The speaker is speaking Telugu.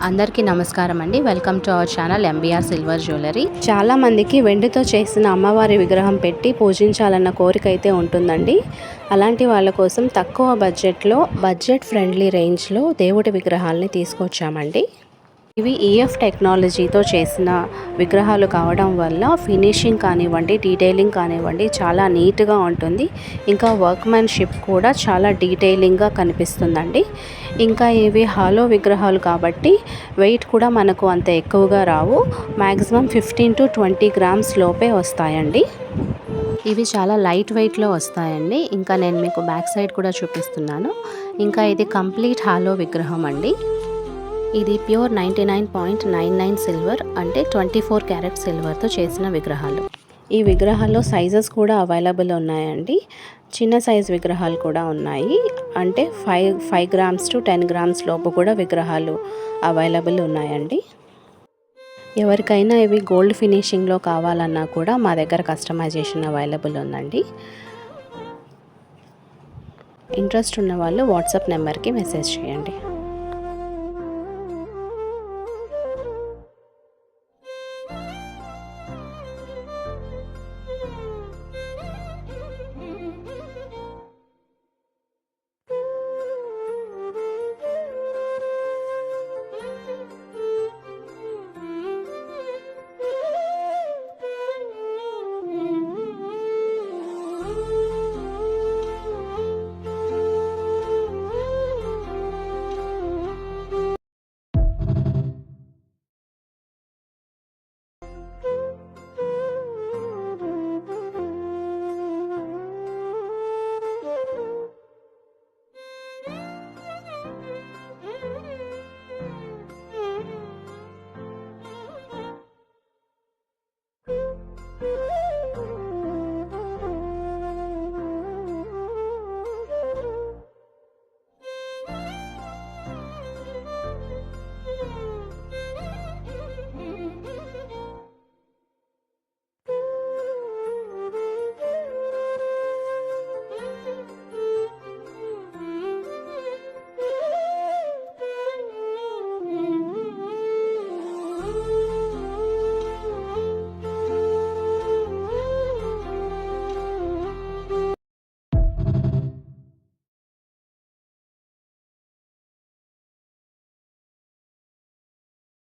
అందరికీ నమస్కారం అండి. Welcome to our channel MBR silver jewellery. చాలా మందికి వెండితో చేసిన అమ్మవారి విగ్రహం పెట్టి పూజించాలన్న కోరిక అయితే ఉంటుందండి. అలాంటి వాళ్ళ కోసం తక్కువ బడ్జెట్ ఫ్రెండ్లీ రేంజ్లో దేవుడి విగ్రహాలని తీసుకొచ్చామండి. ఇవి ఈఎఫ్ టెక్నాలజీతో చేసిన విగ్రహాలు కావడం వల్ల ఫినిషింగ్ కానివ్వండి, డీటెయిలింగ్ కానివ్వండి చాలా నీట్గా ఉంటుంది. ఇంకా వర్క్మెన్షిప్ కూడా చాలా డీటెయిలింగ్గా కనిపిస్తుందండి. ఇంకా ఇవి హాలో విగ్రహాలు కాబట్టి వెయిట్ కూడా మనకు అంత ఎక్కువగా రావు. మ్యాక్సిమం 15 to 20 grams లోపే వస్తాయండి. ఇవి చాలా లైట్ వెయిట్లో వస్తాయండి. ఇంకా నేను మీకు బ్యాక్ సైడ్ కూడా చూపిస్తున్నాను. ఇంకా ఇది కంప్లీట్ హాలో విగ్రహం అండి. ఇది ప్యూర్ 99.99 సిల్వర్ అంటే 24 క్యారెట్ సిల్వర్తో చేసిన విగ్రహాలు. ఈ విగ్రహాల్లో సైజెస్ కూడా అవైలబుల్ ఉన్నాయండి. చిన్న సైజ్ విగ్రహాలు కూడా ఉన్నాయి. అంటే 5 grams to 10 grams లోపు కూడా విగ్రహాలు అవైలబుల్ ఉన్నాయండి. ఎవరికైనా ఇవి గోల్డ్ ఫినిషింగ్లో కావాలన్నా కూడా మా దగ్గర కస్టమైజేషన్ అవైలబుల్ ఉందండి. ఇంట్రెస్ట్ ఉన్న వాళ్ళు వాట్సాప్ నెంబర్కి మెసేజ్ చేయండి.